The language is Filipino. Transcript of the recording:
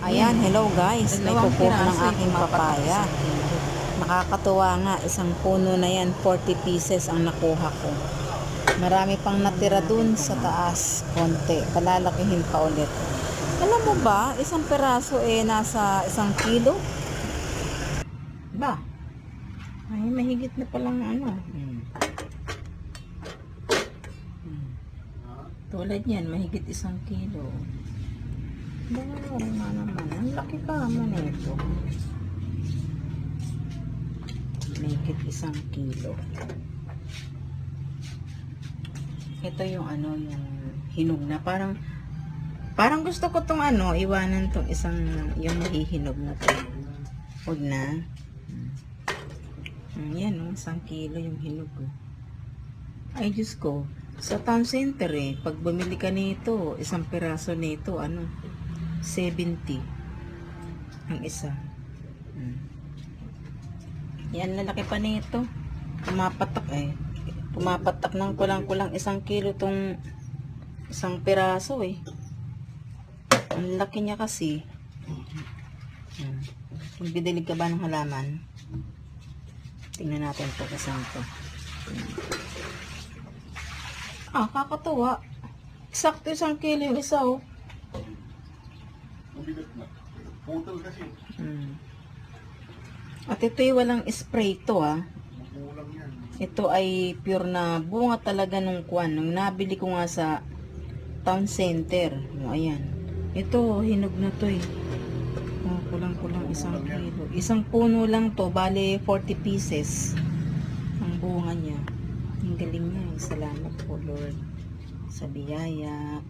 Ayan, hello guys. May Dalawang kukuha ng piraso, aking pumapatak papaya. sa kilo. Nakakatuwa nga, isang puno na yan, 40 pieces ang nakuha ko. Marami pang natira dun sa taas, konti. Palalakihin pa ulit. Alam mo ba, isang peraso nasa 1 kilo? Ba? Ay, mahigit na palang ano. Tulad yan, mahigit 1 kilo. Bawal nga naman. Ang laki pa naman ito. Mahigit 1 kilo. Ito yung ano, yung hinog na. Parang gusto ko tong ano, iwanan tong yung mahihinog na to. Huwag na. Yan o, 1 kilo yung hinog ko. Ay, Diyos ko. Sa town center pag bumili ka nito, isang piraso nito, 70 ang isa. Yan, lalaki pa nito. Pumapatak ng kulang-kulang 1 kilo tong isang piraso Ang laki niya kasi. Magdidilig ka ba ng halaman? Tingnan natin ito kasama to. Kakatuwa. Eksakto 1 kilo yung isa Putol kasi. At ito'y walang spray to Kulang yan. Ito ay pure na bunga talaga nung nung nabili ko nga sa town center. Ayan. Ito, hinog na to kulang-kulang 1 kilo. Isang puno lang to, bale 40 pieces ang bunga niya. Ang galing niya. Salamat po Lord sa biyaya.